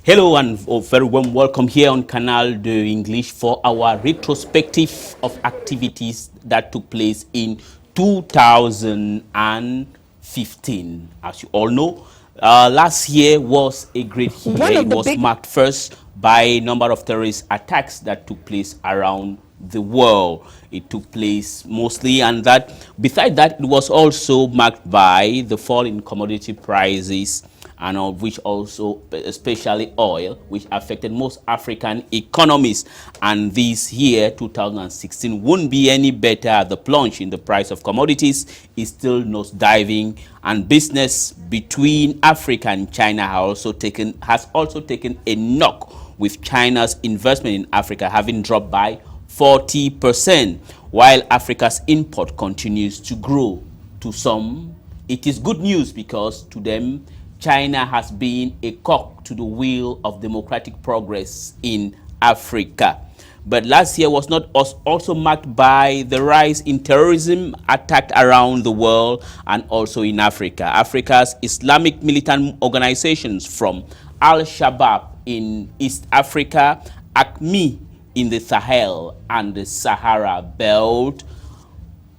Hello and very warm welcome here on Canal de English for our retrospective of activities that took place in 2015. As you all know, last year was a great year. It was marked first by a number of terrorist attacks that took place around the world. It took place mostly, and that besides that, it was also marked by the fall in commodity prices, and of which also especially oil, which affected most African economies. And this year 2016 won't be any better. The plunge in the price of commodities is still nosediving, and business between Africa and China has also taken a knock, with China's investment in Africa having dropped by 40%, while Africa's import continues to grow. To some, it is good news, because to them, China has been a cog to the wheel of democratic progress in Africa. But last year was not also marked by the rise in terrorism attacked around the world and also in Africa. Africa's Islamic militant organizations, from Al-Shabaab in East Africa, Ebeny in the Sahel and the Sahara Belt,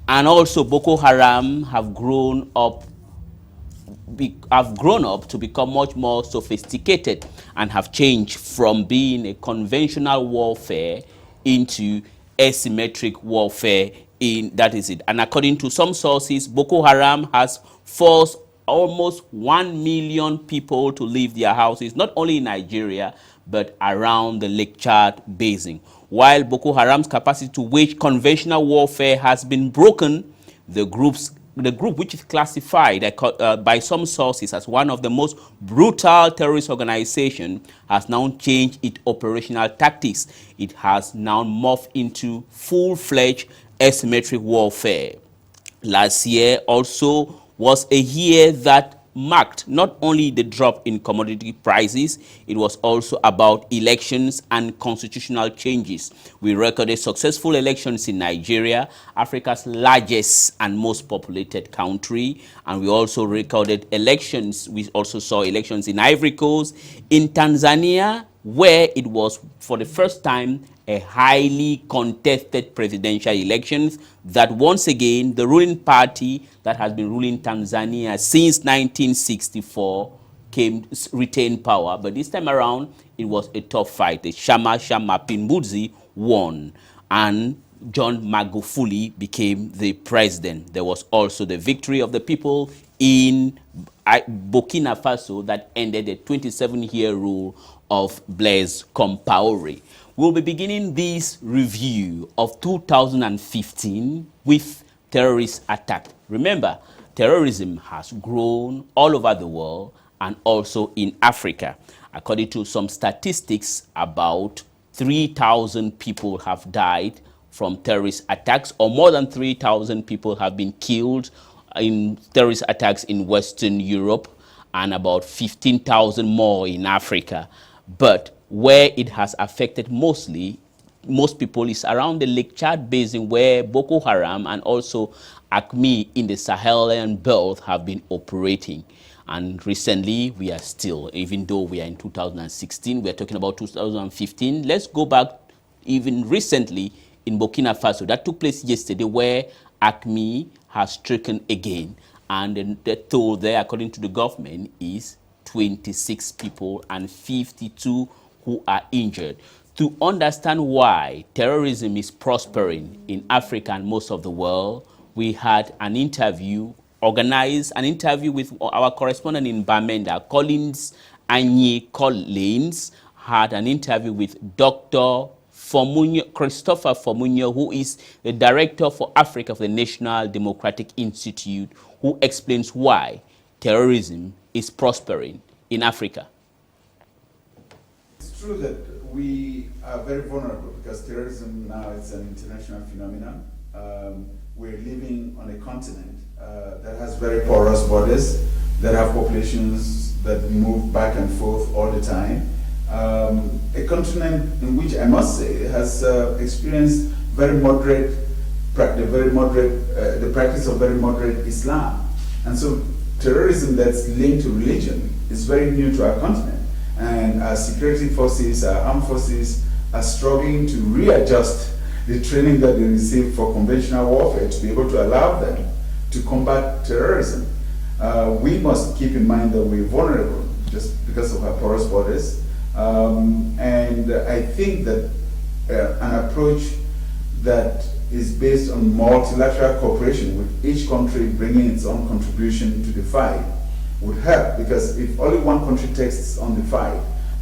and also Boko Haram have grown up to become much more sophisticated and have changed from being a conventional warfare into asymmetric warfare. That is it. And according to some sources, Boko Haram has forced almost 1 million people to leave their houses, not only in Nigeria, but around the Lake Chad basin. While Boko Haram's capacity to wage conventional warfare has been broken, the group, which is classified by some sources as one of the most brutal terrorist organizations, has now changed its operational tactics. It has now morphed into full-fledged asymmetric warfare. Last year also was a year that marked not only the drop in commodity prices, it was also about elections and constitutional changes. We recorded successful elections in Nigeria, Africa's largest and most populated country, and we also recorded elections. We also saw elections in Ivory Coast, in Tanzania, where it was for the first time a highly contested presidential elections, that once again the ruling party that has been ruling Tanzania since 1964 retained power. But this time around it was a tough fight. The Chama Mapinduzi won, and John Magufuli became the president. There was also the victory of the people in Burkina Faso that ended the 27-year rule of Blaise Compaoré. We'll be beginning this review of 2015 with terrorist attack. Remember, terrorism has grown all over the world and also in Africa. According to some statistics, about 3,000 people have died from terrorist attacks, or more than 3,000 people have been killed in terrorist attacks in Western Europe, and about 15,000 more in Africa. But where it has affected most people is around the Lake Chad basin, where Boko Haram and also Ebeny in the Sahelian belt have been operating. And recently, we are still, even though we are in 2016, we are talking about 2015. Let's go back even recently in Burkina Faso. That took place yesterday, where Ebeny has stricken again. And the toll there, according to the government, is 26 people and 52 who are injured. To understand why terrorism is prospering in Africa and most of the world, we had an interview, organized an interview with our correspondent in Bamenda, Collins, had an interview with Dr. Christopher Fomunyoh, who is the director for Africa for the National Democratic Institute, who explains why terrorism is prospering in Africa. It's true that we are very vulnerable, because terrorism now is an international phenomenon. We're living on a continent that has very porous borders, that have populations that move back and forth all the time. A continent in which, I must say, has experienced the practice of very moderate Islam. And so terrorism that's linked to religion is very new to our continent. And our security forces, our armed forces are struggling to readjust the training that they receive for conventional warfare to be able to allow them to combat terrorism. We must keep in mind that we're vulnerable just because of our porous borders. And I think that an approach that is based on multilateral cooperation with each country bringing its own contribution to the fight would help, because if only one country takes on the fight,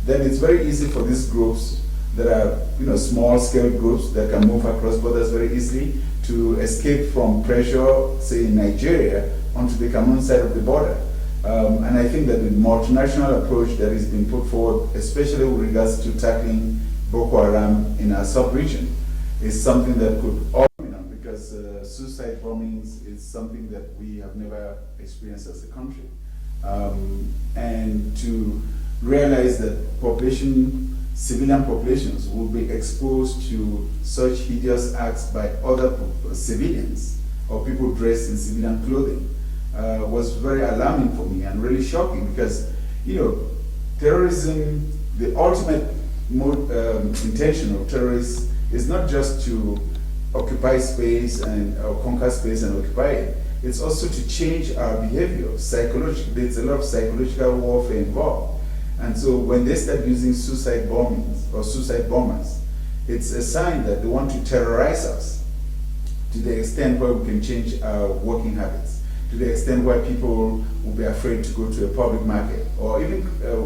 then it's very easy for these groups that are small scale groups that can move across borders very easily to escape from pressure, say in Nigeria, onto the Cameroon side of the border. And I think that the multinational approach that is being put forward, especially with regards to tackling Boko Haram in our sub-region, is something that could all, because suicide bombings is something that we have never experienced as a country. And to realize that civilian populations will be exposed to such hideous acts by other civilians or people dressed in civilian clothing was very alarming for me and really shocking, because terrorism, the ultimate intention of terrorists is not just to occupy space or conquer space and occupy it. It's also to change our behavior psychologically. There's a lot of psychological warfare involved. And so when they start using suicide bombings or suicide bombers, it's a sign that they want to terrorize us to the extent where we can change our working habits, to the extent where people will be afraid to go to a public market, or even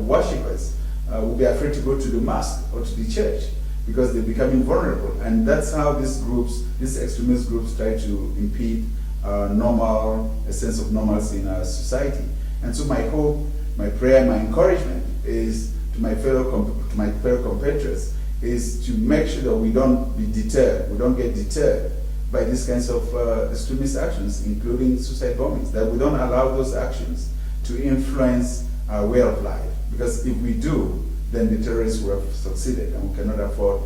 worshippers will be afraid to go to the mosque or to the church because they're becoming vulnerable. And that's how these extremist groups try to impede a sense of normalcy in our society. And so my hope, my prayer, my encouragement is to my fellow compatriots is to make sure that we don't get deterred by these kinds of extremist actions, including suicide bombings, that we don't allow those actions to influence our way of life. Because if we do, then the terrorists will have succeeded and we cannot afford.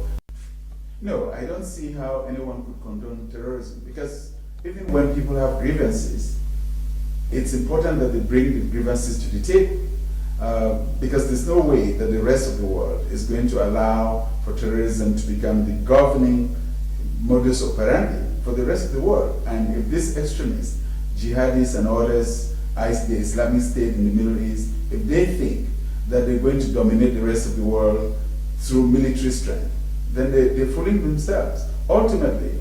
No, I don't see how anyone could condone terrorism, because even when people have grievances, it's important that they bring the grievances to the table, because there's no way that the rest of the world is going to allow for terrorism to become the governing modus operandi for the rest of the world. And if these extremists, jihadists and others, the Islamic State in the Middle East, if they think that they're going to dominate the rest of the world through military strength, then they're fooling themselves. Ultimately,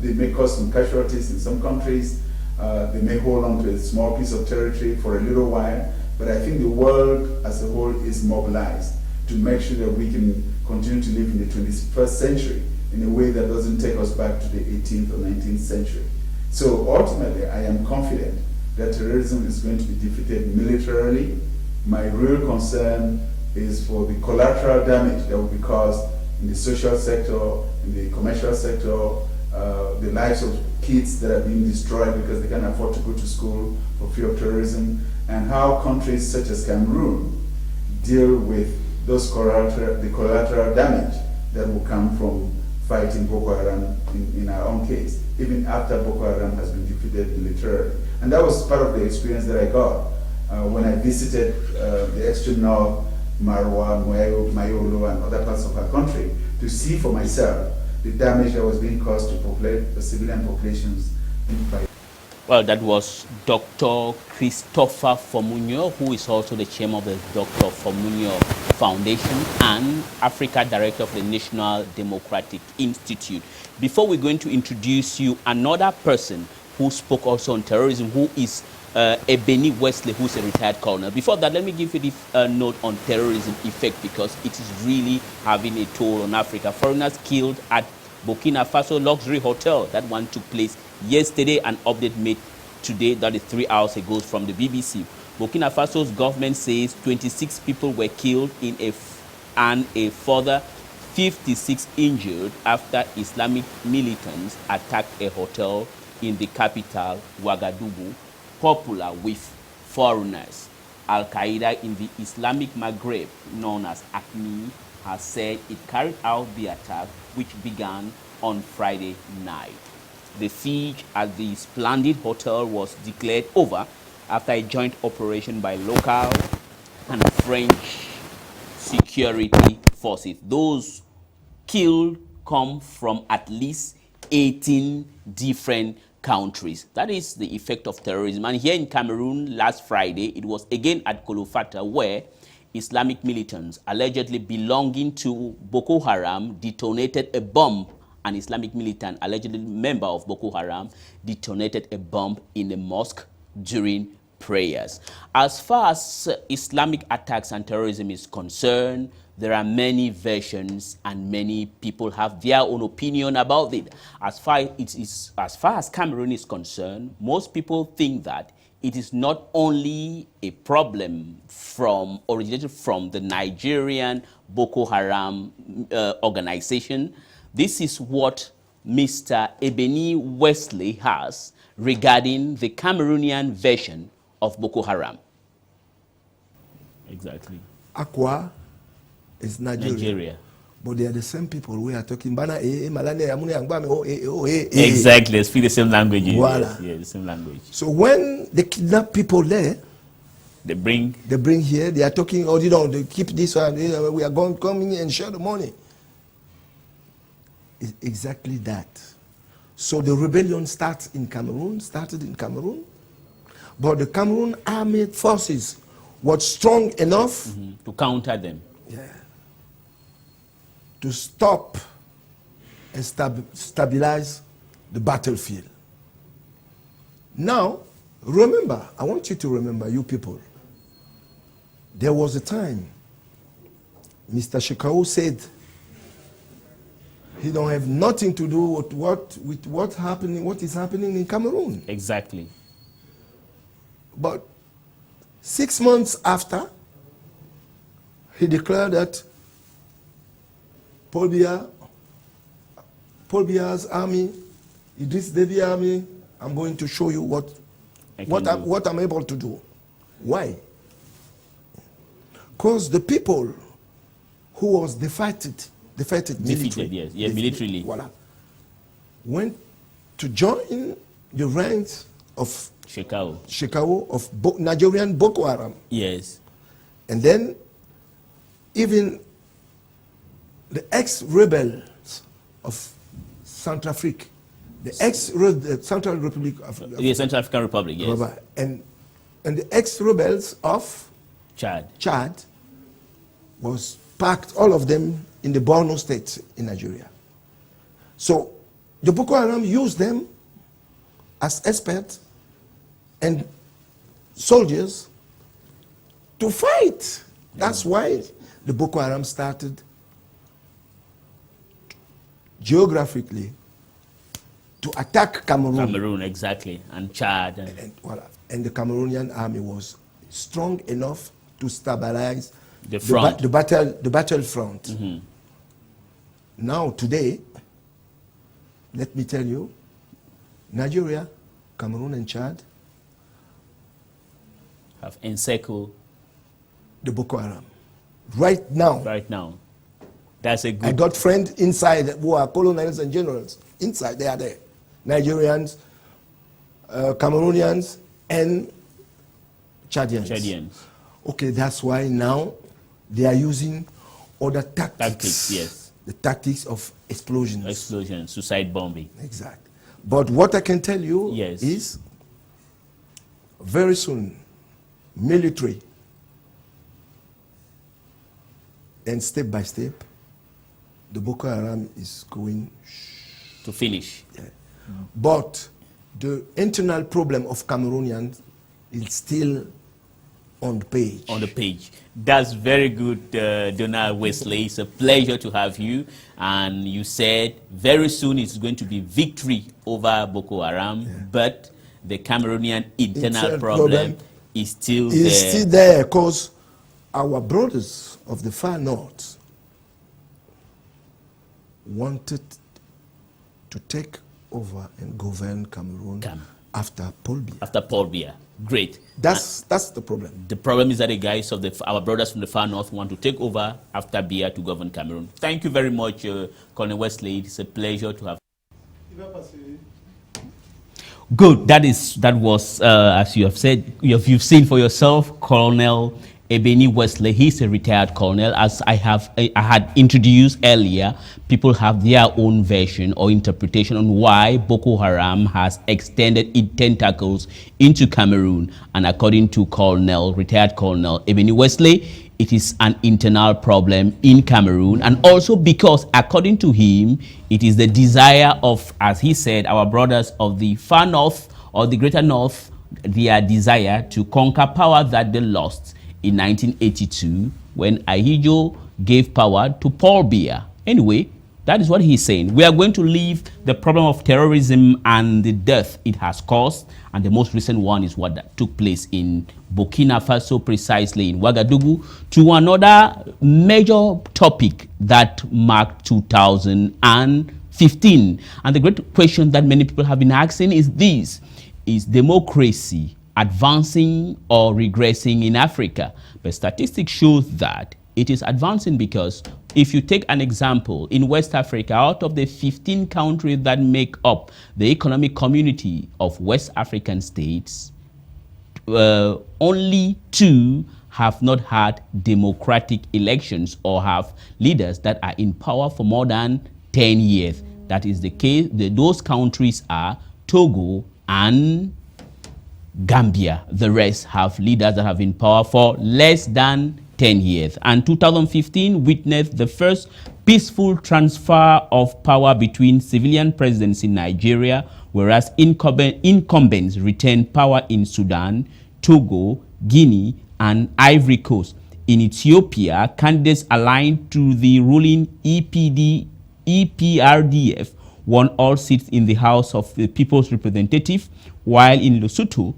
they may cause some casualties in some countries. They may hold on to a small piece of territory for a little while, but I think the world as a whole is mobilized to make sure that we can continue to live in the 21st century in a way that doesn't take us back to the 18th or 19th century. So ultimately, I am confident that terrorism is going to be defeated militarily. My real concern is for the collateral damage that will be caused in the social sector, in the commercial sector, the lives of kids that are being destroyed because they can't afford to go to school for fear of terrorism, and how countries such as Cameroon deal with the collateral damage that will come from fighting Boko Haram in our own case, even after Boko Haram has been defeated militarily. And that was part of the experience that I got when I visited the extreme north, Marwa, Mayolo, and other parts of our country, to see for myself the damage that was being caused to the civilian populations. Well, that was Dr. Christopher Fomunyoh, who is also the chairman of the Dr. Fomunyoh Foundation and Africa Director of the National Democratic Institute. Before we're going to introduce you another person who spoke also on terrorism, who is Ebeny Weslesy, who's a retired colonel. Before that, let me give you the note on terrorism effect, because it is really having a toll on Africa. Foreigners killed at Burkina Faso luxury hotel. That one took place yesterday. An update made today, that is 3 hours ago, from the BBC. Burkina Faso's government says 26 people were killed and a further 56 injured after Islamic militants attacked a hotel in the capital, Ouagadougou, popular with foreigners. Al-Qaeda in the Islamic Maghreb, known as Ebeny, has said it carried out the attack, which began on Friday night. The siege at the Splendid Hotel was declared over after a joint operation by local and French security forces. Those killed come from at least 18 different countries. That is the effect of terrorism. And here in Cameroon last Friday, it was again at Kolofata where Islamic militants allegedly belonging to Boko Haram detonated a bomb. An Islamic militant, allegedly member of Boko Haram, detonated a bomb in a mosque during prayers. As far as Islamic attacks and terrorism is concerned, there are many versions and many people have their own opinion about it. As far as Cameroon is concerned, most people think that it is not only a problem originated from the Nigerian Boko Haram organization. This is what Mr. Ebeny Weslesy has regarding the Cameroonian version of Boko Haram. Exactly. Aqua is Nigeria. But they are the same people we are talking about. Exactly, they speak the same language. Voila. Yes, the same language. So when they kidnap people there, they bring here, they are talking, oh, you know, they keep this one, we are coming and share the money. It's exactly that. So the rebellion started in Cameroon, but the Cameroon armed forces were strong enough to counter them. Yeah. To stop and stabilize the battlefield. Now, remember, I want you to remember, you people, there was a time Mr. Shekau said he don't have nothing to do with what is happening in Cameroon. Exactly. But 6 months after, he declared that Paul Biya's army, Idris Deby army, I'm going to show you what I'm able to do. Why? Because the people who was defeated militarily, voila, went to join the ranks of Shekau of Nigerian Boko Haram. Yes. And then even the ex-rebels of Central Africa, the Central Republic of the Central African Republic, yes. And the ex-rebels of Chad was packed, all of them, in the Borno state in Nigeria. So the Boko Haram used them as experts and soldiers to fight. That's why the Boko Haram started geographically to attack Cameroon. Cameroon, exactly, and Chad. And the Cameroonian army was strong enough to stabilize the front, the battlefront. Mm-hmm. Now, today, let me tell you, Nigeria, Cameroon, and Chad have encircled the Boko Haram. Right now. Right now. That's a good... I got friends inside who are colonels and generals. Inside, they are there. Nigerians, Cameroonians, and Chadians. Okay, that's why now they are using other tactics. Yes. The tactics of explosions. Explosions, suicide bombing. Exactly. But what I can tell you is very soon, military, and step by step, the Boko Haram is going to finish. Yeah. But the internal problem of Cameroonians is still on the page. On the page. That's very good, Donald Weslesy. It's a pleasure to have you. And you said very soon it's going to be victory over Boko Haram, but the Cameroonian internal problem is still there. It's still there because our brothers of the far north wanted to take over and govern Cameroon after Paul Biya. After Paul Biya. Great. That's the problem. The problem is that the guys of our brothers from the far north want to take over after Biya to govern Cameroon. Thank you very much, Colonel Weslesy. It's a pleasure to have. Good. That was, as you have said, you've seen for yourself, Colonel Ebeny Weslesy, he's a retired colonel. As I had introduced earlier, people have their own version or interpretation on why Boko Haram has extended its tentacles into Cameroon. And according to retired Colonel Ebeny Weslesy, it is an internal problem in Cameroon, and also because, according to him, it is the desire of, as he said, our brothers of the far north or the greater north, their desire to conquer power that they lost in 1982 when Ahidjo gave power to Paul Biya. Anyway, that is what he's saying. We are going to leave the problem of terrorism and the death it has caused, and the most recent one is what that took place in Burkina Faso, precisely in Ouagadougou, to another major topic that marked 2015. And the great question that many people have been asking is this: is democracy advancing or regressing in Africa? But statistics show that it is advancing, because if you take an example, in West Africa, out of the 15 countries that make up the economic community of West African states, only 2 have not had democratic elections or have leaders that are in power for more than 10 years. That is the case. Those countries are Togo and Gambia. The rest have leaders that have been in power for less than 10 years. And 2015 witnessed the first peaceful transfer of power between civilian presidents in Nigeria, whereas incumbents retained power in Sudan, Togo, Guinea, and Ivory Coast. In Ethiopia, candidates aligned to the ruling EPRDF won all seats in the House of the People's Representative, while in Lesotho,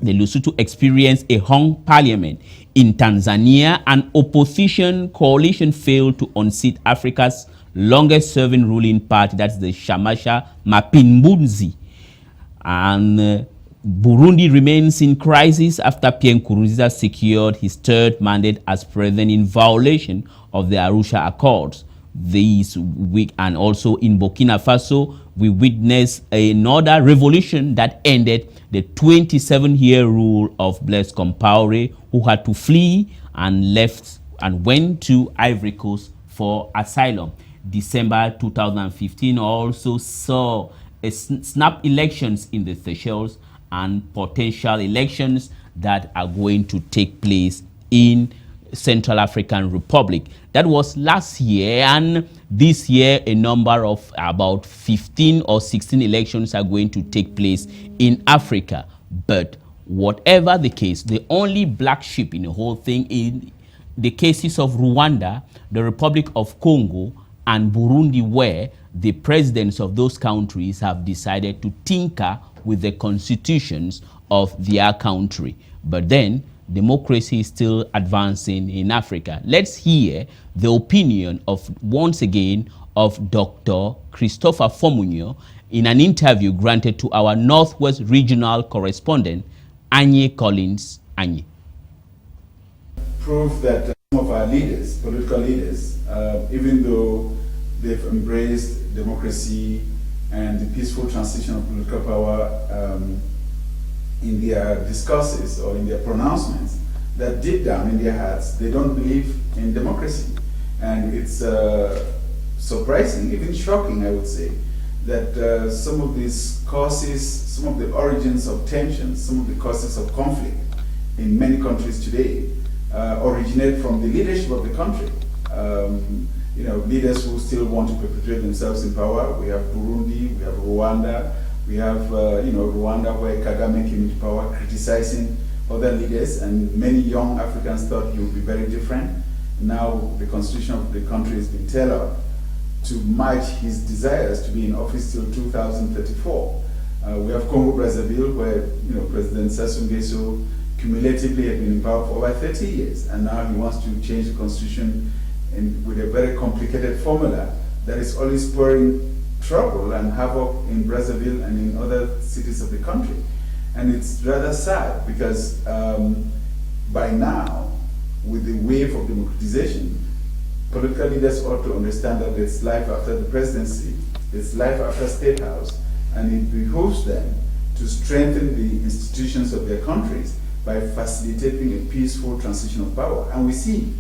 the Lesotho experienced a hung parliament. In Tanzania, an opposition coalition failed to unseat Africa's longest-serving ruling party, that's the Shamasha Mapinduzi. And Burundi remains in crisis after Pierre Nkurunziza secured his 3rd mandate as president in violation of the Arusha Accords this week. And also in Burkina Faso, we witnessed another revolution that ended the 27-year rule of Blaise Compaoré, who had to flee and left and went to Ivory Coast for asylum. December 2015 also saw snap elections in the Seychelles and potential elections that are going to take place in Central African Republic. That was last year, and this year a number of about 15 or 16 elections are going to take place in Africa. But whatever the case, the only black sheep in the whole thing in the cases of Rwanda, the Republic of Congo, and Burundi, where the presidents of those countries have decided to tinker with the constitutions of their country. But then democracy is still advancing in Africa. Let's hear the opinion of, once again, of Dr. Christopher Fomunyoh in an interview granted to our Northwest Regional Correspondent, Anye Collins Anye. Prove that some of our leaders, political leaders, even though they've embraced democracy and the peaceful transition of political power in their discourses or in their pronouncements, that deep down in their hearts, they don't believe in democracy. And it's surprising, even shocking, I would say, that some of these causes, some of the origins of tensions, some of the causes of conflict in many countries today originate from the leadership of the country. You know, leaders who still want to perpetuate themselves in power. We have Burundi, we have Rwanda, we have Rwanda, where Kagame came into power criticizing other leaders, and many young Africans thought he would be very different. Now the constitution of the country has been tailored to match his desires to be in office till 2034. We have Congo-Brazzaville, where President Sassou Nguesso cumulatively had been in power for over 30 years, and now he wants to change the constitution with a very complicated formula that is always spurring trouble and havoc in Brazzaville and in other cities of the country. And it's rather sad because by now, with the wave of democratization, political leaders ought to understand that there's life after the presidency, there's life after State House, and it behooves them to strengthen the institutions of their countries by facilitating a peaceful transition of power. And we see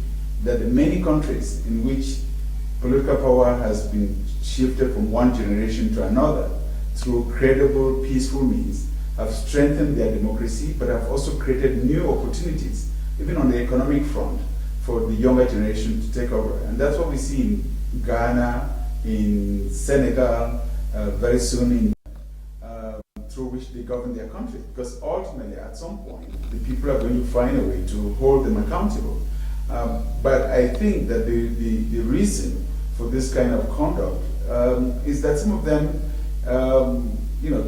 that the many countries in which political power has been shifted from one generation to another through credible, peaceful means have strengthened their democracy, but have also created new opportunities, even on the economic front, for the younger generation to take over. And that's what we see in Ghana, in Senegal, very soon in through which they govern their country. Because ultimately, at some point, the people are going to find a way to hold them accountable. But I think that the reason for this kind of conduct is that some of them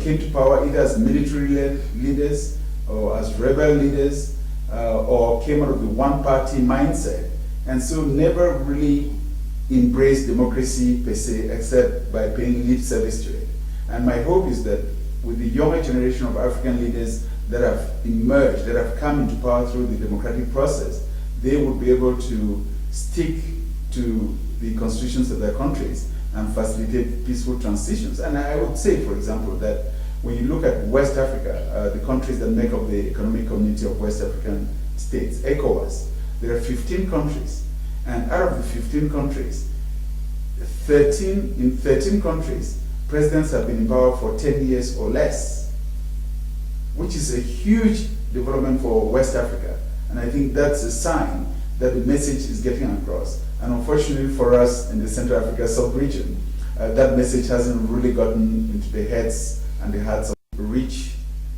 came to power either as military leaders or as rebel leaders or came out of the one-party mindset, and so never really embraced democracy per se, except by paying lip service to it. And my hope is that with the younger generation of African leaders that have emerged, that have come into power through the democratic process, they will be able to stick to the constitutions of their countries and facilitate peaceful transitions. And I would say, for example, that when you look at West Africa, the countries that make up the Economic Community of West African States, ECOWAS, there are 15 countries. And out of the 15 countries, 13 countries, presidents have been in power for 10 years or less, which is a huge development for West Africa. And I think that's a sign that the message is getting across. And unfortunately for us in the Central Africa sub-region, that message hasn't really gotten into the heads and the hearts of a rich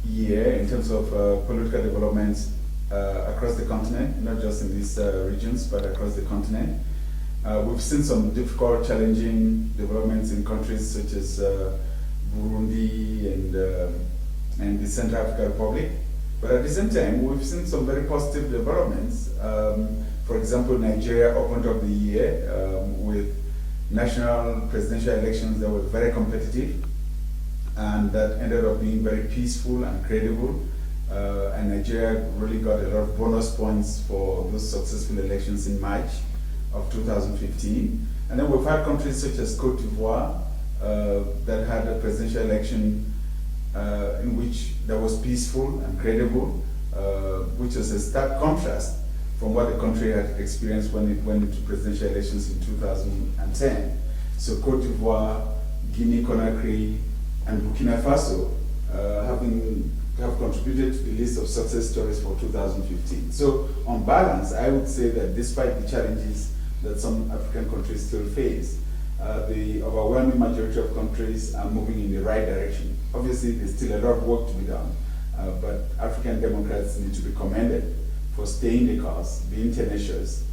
year in terms of political developments across the continent, not just in these regions, but across the continent. We've seen some difficult, challenging developments in countries such as Burundi and the Central African Republic. But at the same time, we've seen some very positive developments. For example, Nigeria opened up the year with national presidential elections that were very competitive and that ended up being very peaceful and credible. And Nigeria really got a lot of bonus points for those successful elections in March of 2015. And then we've had countries such as Cote d'Ivoire that had a presidential election in which that was peaceful and credible, which was a stark contrast from what the country had experienced when it went into presidential elections in 2010. So Cote d'Ivoire, Guinea-Conakry, and Burkina Faso have contributed to the list of success stories for 2015. So on balance, I would say that despite the challenges that some African countries still face, the overwhelming majority of countries are moving in the right direction. Obviously, there's still a lot of work to be done, but African democrats need to be commended for staying the course, being tenacious.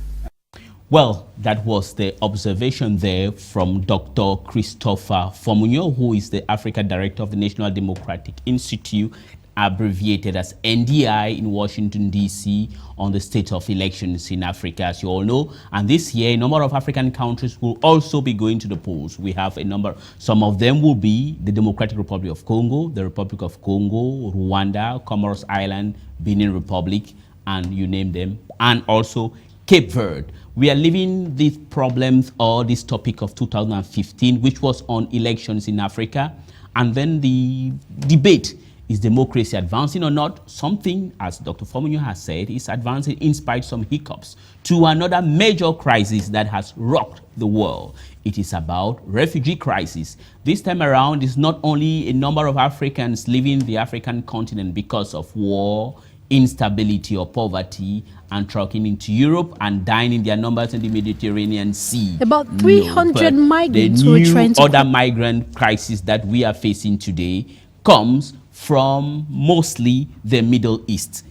Well, that was the observation there from Dr. Christopher Fomunyoh, who is the Africa Director of the National Democratic Institute, abbreviated as NDI, in Washington, D.C., on the state of elections in Africa, as you all know. And this year, a number of African countries will also be going to the polls. We have a number. Some of them will be the Democratic Republic of Congo, the Republic of Congo, Rwanda, Comoros Island, Benin Republic, and you name them, and also Cape Verde. We are leaving these problems or this topic of 2015, which was on elections in Africa, and then the debate, is democracy advancing or not? Something, as Dr. Fomunyoh has said, is advancing in spite of some hiccups, to another major crisis that has rocked the world. It is about refugee crisis. This time around, it's not only a number of Africans leaving the African continent because of war, instability or poverty, and trucking into Europe and dying in their numbers in the Mediterranean Sea. About 300 migrants the were new trying to... other migrant crisis that we are facing today comes from mostly the Middle East,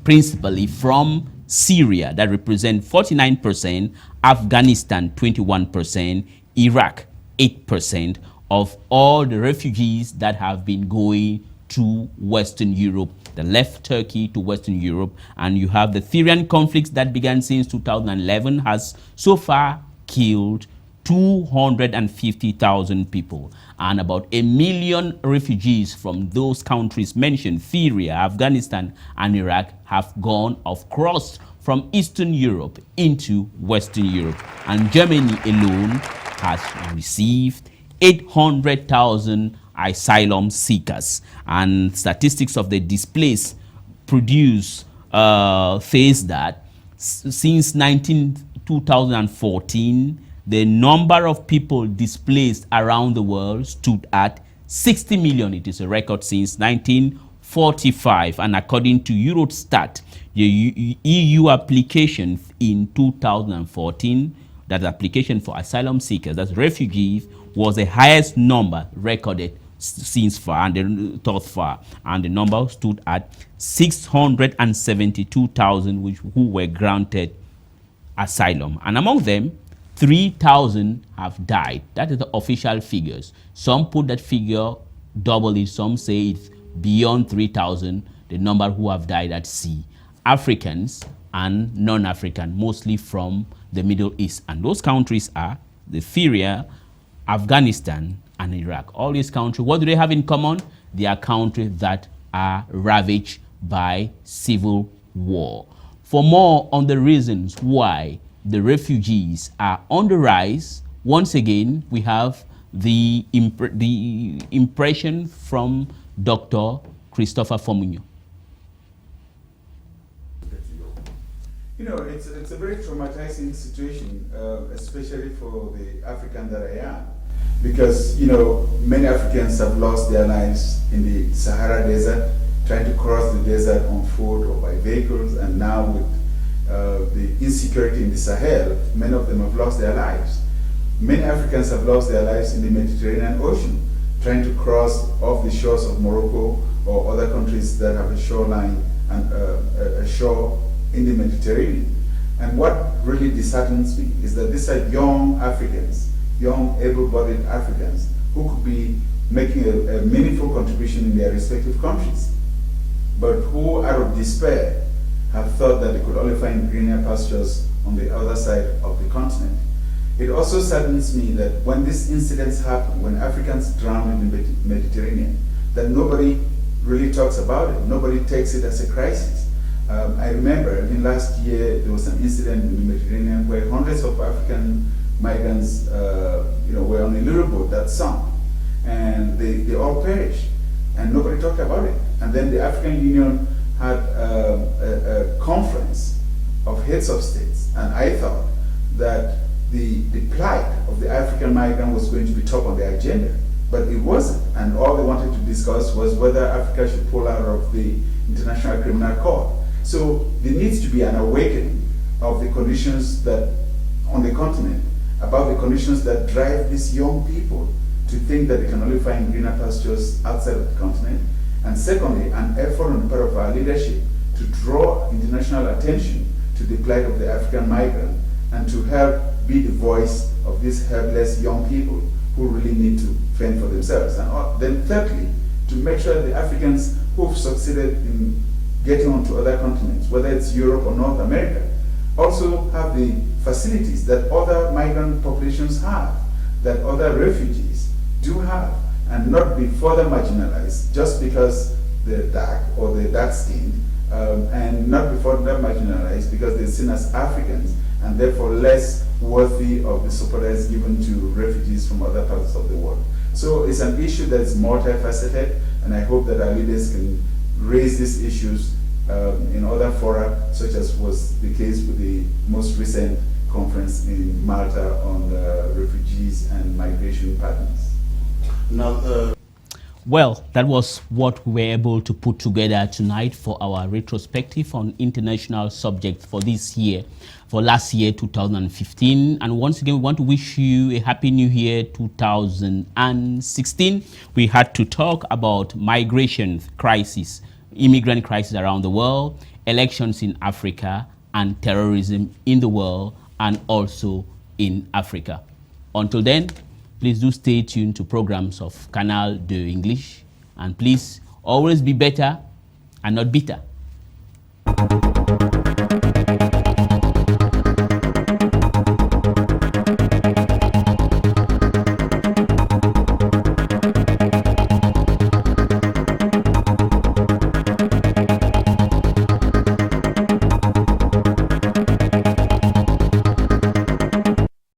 principally from Syria, that represents 49%, Afghanistan 21%, Iraq 8% of all the refugees that have been going to Western Europe. They left Turkey to Western Europe, and you have the Syrian conflicts that began since 2011 has so far killed 250,000 people, and about 1 million refugees from those countries mentioned, Syria, Afghanistan, and Iraq, have gone across from Eastern Europe into Western Europe. And Germany alone has received 800,000 asylum seekers. And statistics of the displaced produced says that since 2014, the number of people displaced around the world stood at 60 million. It is a record since 1945. And according to Eurostat, the EU application in 2014, that application for asylum seekers, that's refugees, was the highest number recorded since far, and the thought far, and the number stood at 672,000 who were granted asylum, and among them 3,000 have died. That is the official figures. Some put that figure double it, some say it's beyond 3,000, the number who have died at sea. Africans and non-African, mostly from the Middle East, and those countries are Syria, Afghanistan, and Iraq. All these countries, what do they have in common? They are countries that are ravaged by civil war. For more on the reasons why the refugees are on the rise, once again, we have the impression from Dr. Christopher Fomunyoh. You know, it's a very traumatizing situation, especially for the African that I am. Because, you know, many Africans have lost their lives in the Sahara Desert, trying to cross the desert on foot or by vehicles, and now with the insecurity in the Sahel, many of them have lost their lives. Many Africans have lost their lives in the Mediterranean Ocean, trying to cross off the shores of Morocco or other countries that have a shoreline and a shore in the Mediterranean. And what really disheartens me is that these are young Africans, young able-bodied Africans who could be making a meaningful contribution in their respective countries, but who out of despair have thought that they could only find greener pastures on the other side of the continent. It also saddens me that when these incidents happen, when Africans drown in the Mediterranean, that nobody really talks about it, nobody takes it as a crisis. I remember, last year there was an incident in the Mediterranean where hundreds of African migrants were on a little boat that sunk, and they all perished, and nobody talked about it. And then the African Union had a conference of heads of states, and I thought that the plight of the African migrant was going to be top on the agenda, but it wasn't, and all they wanted to discuss was whether Africa should pull out of the International Criminal Court. So there needs to be an awakening of the conditions that on the continent, about the conditions that drive these young people to think that they can only find greener pastures outside of the continent. And secondly, an effort on the part of our leadership to draw international attention to the plight of the African migrant and to help be the voice of these helpless young people who really need to fend for themselves. And then thirdly, to make sure that the Africans who've succeeded in getting onto other continents, whether it's Europe or North America, also have the facilities that other migrant populations have, that other refugees do have, and not be further marginalized just because they're dark or they're dark-skinned, and not be further marginalized because they're seen as Africans and therefore less worthy of the support that is given to refugees from other parts of the world. So it's an issue that is multifaceted, and I hope that our leaders can raise these issues in other fora, such as was the case with the most recent conference in Malta on refugees and migration patterns. Now, well, that was what we were able to put together tonight for our retrospective on international subjects for this year, for last year, 2015. And once again, we want to wish you a happy new year, 2016. We had to talk about migration crisis, immigrant crisis around the world, elections in Africa, and terrorism in the world and also in Africa. Until then, please do stay tuned to programs of Canal de English, and please always be better and not bitter.